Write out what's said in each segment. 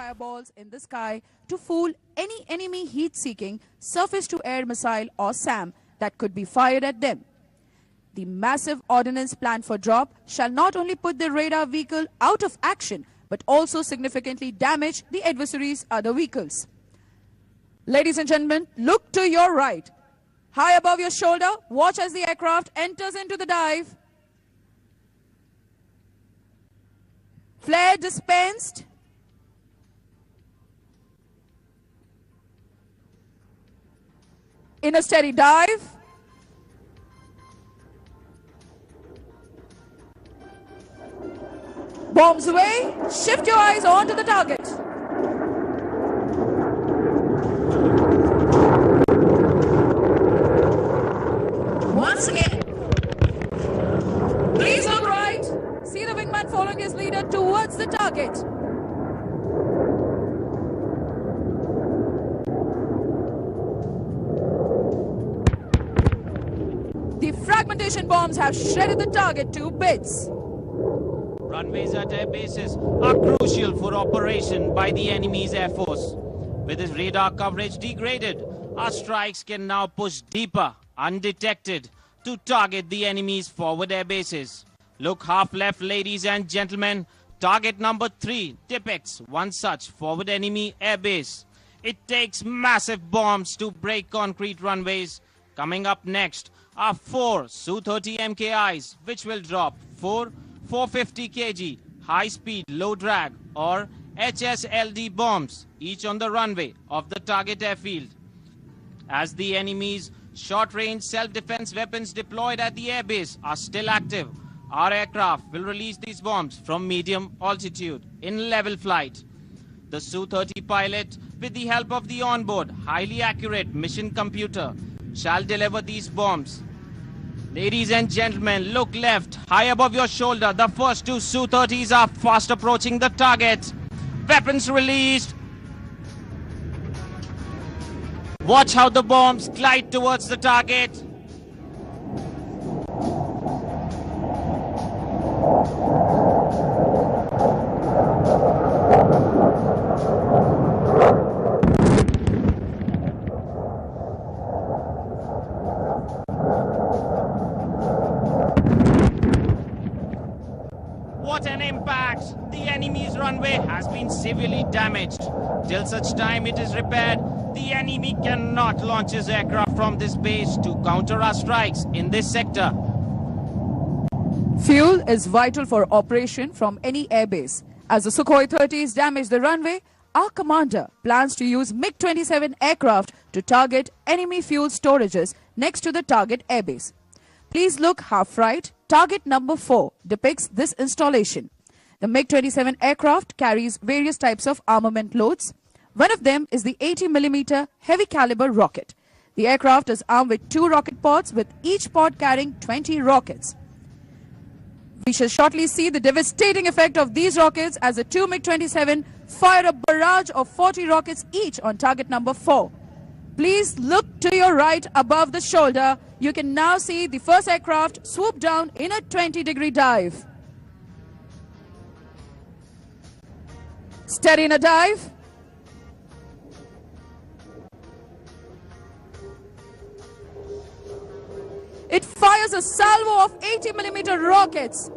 fireballs in the sky to fool any enemy heat-seeking surface-to-air missile or SAM that could be fired at them. The massive ordnance planned for drop shall not only put the radar vehicle out of action, but also significantly damage the adversary's other vehicles. Ladies and gentlemen, look to your right. High above your shoulder, watch as the aircraft enters into the dive. Flare dispensed. In a steady dive. Bombs away. Shift your eyes onto the target. Once again, please look right. See the wingman following his leader towards the target. The fragmentation bombs have shredded the target to bits. Runways at air bases are crucial for operation by the enemy's air force. With its radar coverage degraded, our strikes can now push deeper, undetected, to target the enemy's forward air bases. Look half left, ladies and gentlemen. Target number 3 depicts one such forward enemy air base. It takes massive bombs to break concrete runways. Coming up next are 4 Su-30 MKIs, which will drop 4 450 kg high-speed, low-drag or HSLD bombs, each on the runway of the target airfield. As the enemy's short-range self-defense weapons deployed at the airbase are still active, our aircraft will release these bombs from medium altitude in level flight. The Su-30 pilot, with the help of the onboard, highly accurate mission computer, shall deliver these bombs. Ladies and gentlemen, look left, high above your shoulder. The first 2 Su-30s are fast approaching the target. Weapons released. Watch how the bombs glide towards the target. What an impact! The enemy's runway has been severely damaged. Till such time it is repaired, the enemy cannot launch his aircraft from this base to counter our strikes in this sector. Fuel is vital for operation from any airbase. As the Sukhoi 30s damage the runway, our commander plans to use MiG-27 aircraft to target enemy fuel storages next to the target airbase. Please look half right. Target number 4 depicts this installation. The MiG-27 aircraft carries various types of armament loads. One of them is the 80mm heavy caliber rocket. The aircraft is armed with 2 rocket pods, with each pod carrying 20 rockets. We shall shortly see the devastating effect of these rockets as the 2 MiG-27 fire a barrage of 40 rockets each on target number 4. Please look to your right above the shoulder. You can now see the first aircraft swoop down in a 20-degree dive. Steady in a dive. It fires a salvo of 80mm rockets.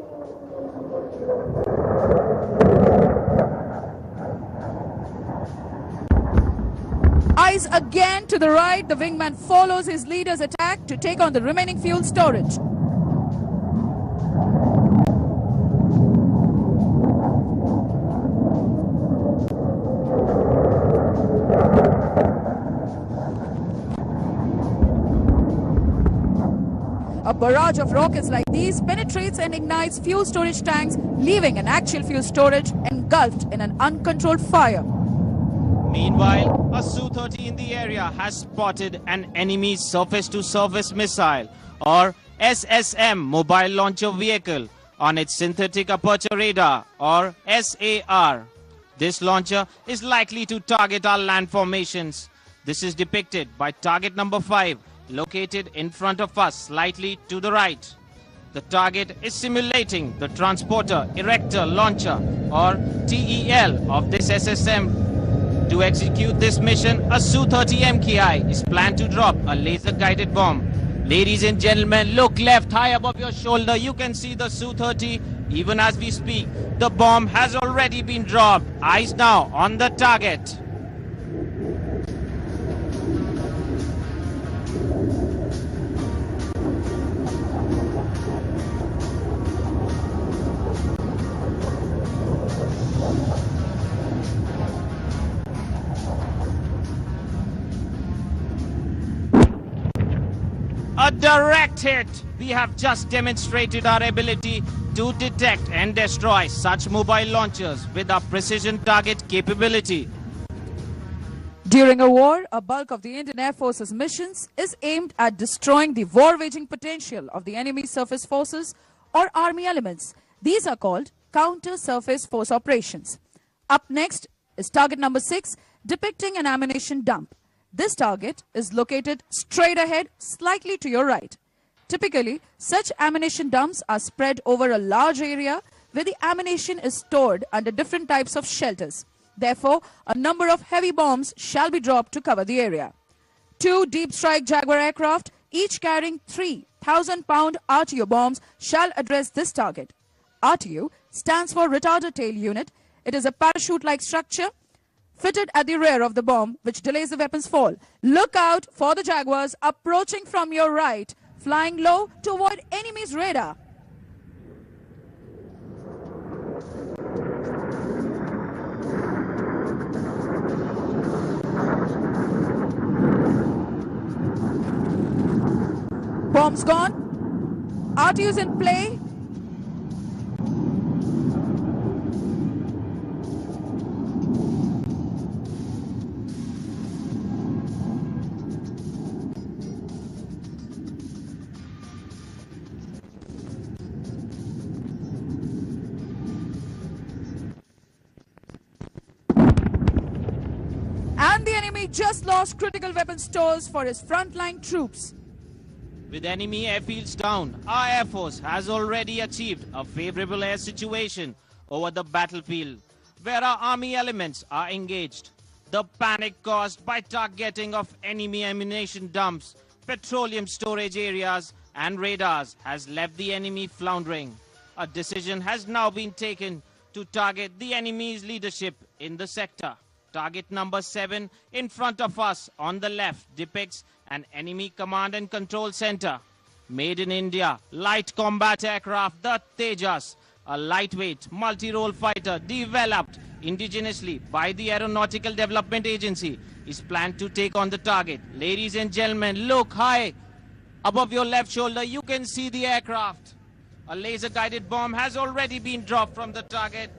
Eyes again to the right, the wingman follows his leader's attack to take on the remaining fuel storage. A barrage of rockets like these penetrates and ignites fuel storage tanks, leaving an actual fuel storage engulfed in an uncontrolled fire. Meanwhile, a Su-30 in the area has spotted an enemy surface-to-surface missile or SSM mobile launcher vehicle on its synthetic aperture radar or SAR. This launcher is likely to target our land formations. This is depicted by target number 5, located in front of us, slightly to the right. The target is simulating the transporter, erector, launcher or TEL of this SSM. To execute this mission, a Su-30 MKI is planned to drop a laser-guided bomb. Ladies and gentlemen, look left high above your shoulder. You can see the Su-30. Even as we speak, the bomb has already been dropped. Eyes now on the target. A direct hit. We have just demonstrated our ability to detect and destroy such mobile launchers with our precision target capability. During a war, a bulk of the Indian Air Force's missions is aimed at destroying the war-waging potential of the enemy surface forces or army elements. These are called counter-surface force operations. Up next is target number 6, depicting an ammunition dump. This target is located straight ahead, slightly to your right. Typically, such ammunition dumps are spread over a large area where the ammunition is stored under different types of shelters. Therefore, a number of heavy bombs shall be dropped to cover the area. 2 deep strike Jaguar aircraft, each carrying 3,000-pound RTU bombs, shall address this target. RTU stands for Retarder Tail Unit. It is a parachute-like structure fitted at the rear of the bomb, which delays the weapon's fall. Look out for the Jaguars approaching from your right, flying low to avoid enemy's radar. Bombs gone. RTU's in play. And the enemy just lost critical weapon stores for his frontline troops. With enemy airfields down, our Air Force has already achieved a favorable air situation over the battlefield, where our army elements are engaged. The panic caused by targeting of enemy ammunition dumps, petroleum storage areas and radars has left the enemy floundering. A decision has now been taken to target the enemy's leadership in the sector. Target number 7 in front of us on the left depicts an enemy command and control center. Made in India, light combat aircraft, the Tejas, a lightweight multi-role fighter developed indigenously by the Aeronautical Development Agency, is planned to take on the target. Ladies and gentlemen, look high above your left shoulder. You can see the aircraft. A laser-guided bomb has already been dropped from the target.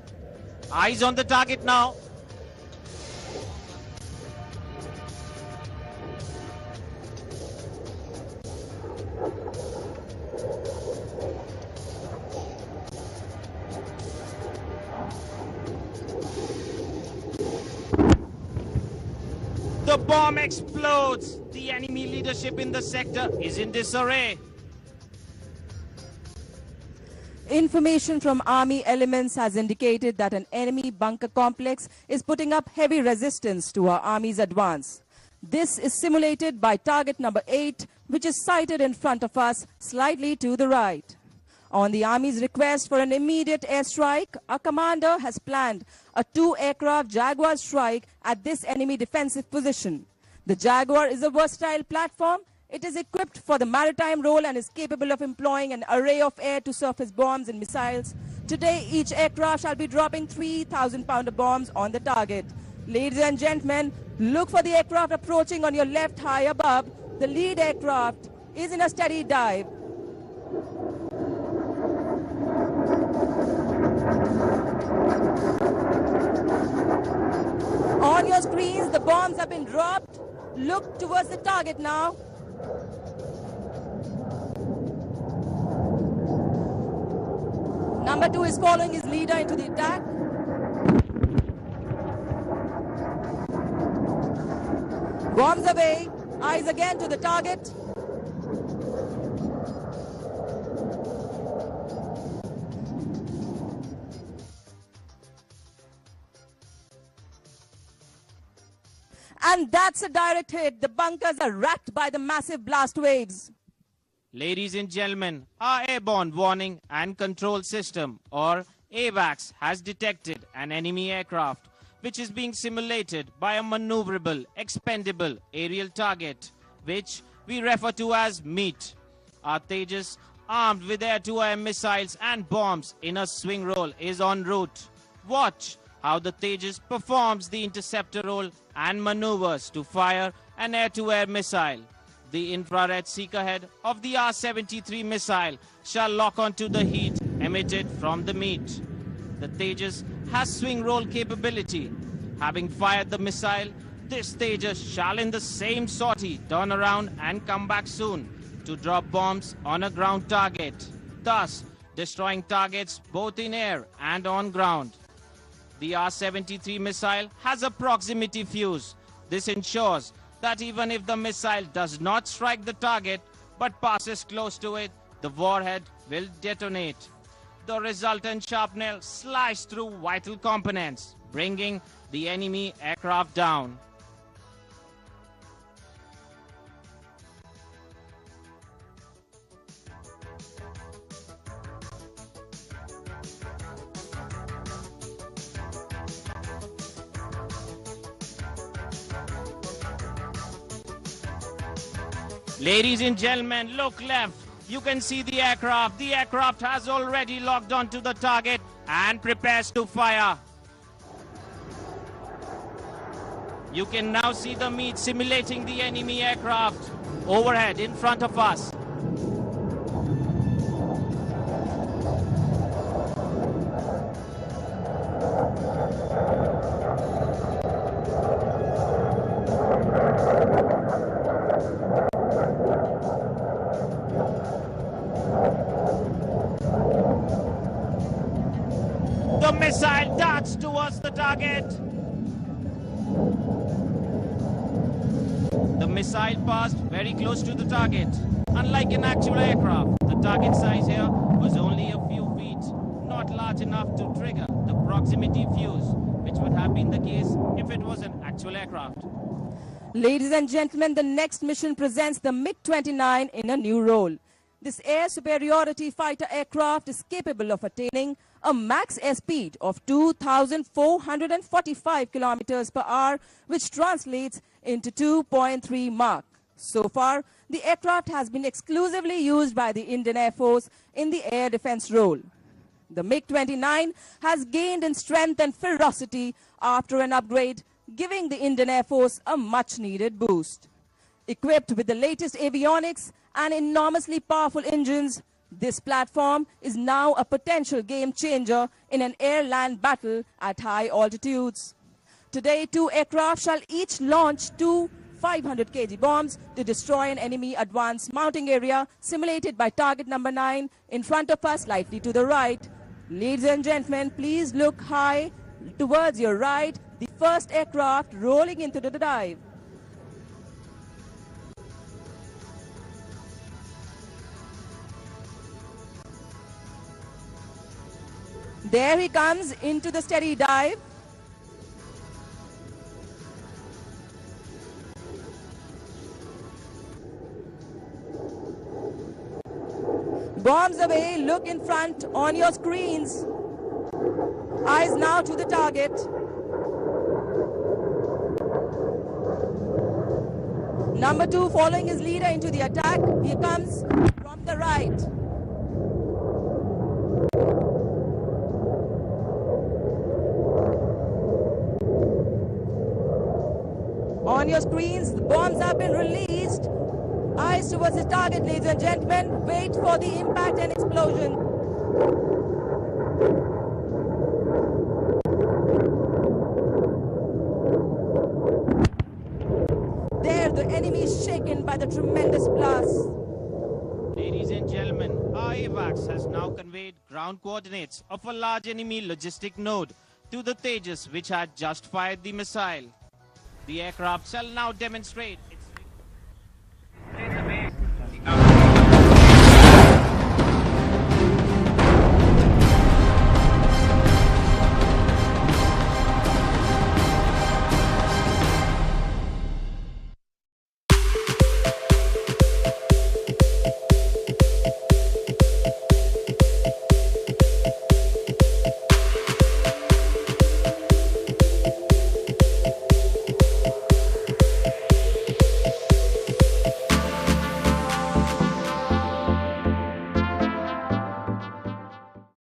Eyes on the target now. The bomb explodes. The enemy leadership in the sector is in disarray. Information from army elements has indicated that an enemy bunker complex is putting up heavy resistance to our army's advance. This is simulated by target number 8, which is sighted in front of us, slightly to the right. On the Army's request for an immediate airstrike, our commander has planned a 2-aircraft Jaguar strike at this enemy defensive position. The Jaguar is a versatile platform. It is equipped for the maritime role and is capable of employing an array of air-to-surface bombs and missiles. Today, each aircraft shall be dropping 3,000-pounder bombs on the target. Ladies and gentlemen, look for the aircraft approaching on your left high above. The lead aircraft is in a steady dive. On your screens, the bombs have been dropped. Look towards the target now. Number 2 is following his leader into the attack. Bombs away. Eyes again to the target. And that's a direct hit. The bunkers are racked by the massive blast waves. Ladies and gentlemen, our airborne warning and control system, or AWACS, has detected an enemy aircraft which is being simulated by a maneuverable, expendable aerial target, which we refer to as MEAT. Our Tejas, armed with air-to-air missiles and bombs in a swing roll, is en route. Watch how the Tejas performs the interceptor role and maneuvers to fire an air-to-air missile. The infrared seeker head of the R-73 missile shall lock onto the heat emitted from the MEAT. The Tejas has swing roll capability. Having fired the missile, this Tejas shall in the same sortie turn around and come back soon to drop bombs on a ground target, thus destroying targets both in air and on ground. The R-73 missile has a proximity fuse. This ensures that even if the missile does not strike the target but passes close to it, the warhead will detonate. The resultant shrapnel sliced through vital components, bringing the enemy aircraft down. Ladies and gentlemen, look left. You can see the aircraft. The aircraft has already locked onto the target and prepares to fire. You can now see the MEAT simulating the enemy aircraft overhead in front of us. The missile darts towards the target. The missile passed very close to the target. Unlike an actual aircraft, the target size here was only a few feet, not large enough to trigger the proximity fuse, which would have been the case if it was an actual aircraft. Ladies and gentlemen, the next mission presents the MiG-29 in a new role. This air superiority fighter aircraft is capable of attaining a max airspeed of 2,445 kilometers per hour, which translates into 2.3 Mach. So far, the aircraft has been exclusively used by the Indian Air Force in the air defense role. The MiG-29 has gained in strength and ferocity after an upgrade, giving the Indian Air Force a much-needed boost. Equipped with the latest avionics and enormously powerful engines, this platform is now a potential game changer in an air-land battle at high altitudes. Today, 2 aircraft shall each launch 2 500 kg bombs to destroy an enemy advanced mounting area simulated by target number 9 in front of us, slightly to the right. Ladies and gentlemen, please look high towards your right, the first aircraft rolling into the dive. There he comes into the steady dive. Bombs away, look in front on your screens. Eyes now to the target. Number 2 following his leader into the attack. He comes from the right. On your screens, the bombs have been released. Eyes towards the target, ladies and gentlemen. Wait for the impact and explosion. There, the enemy is shaken by the tremendous blast. Ladies and gentlemen, our AWACS has now conveyed ground coordinates of a large enemy logistic node to the Tejas which had just fired the missile. The aircraft shall now demonstrate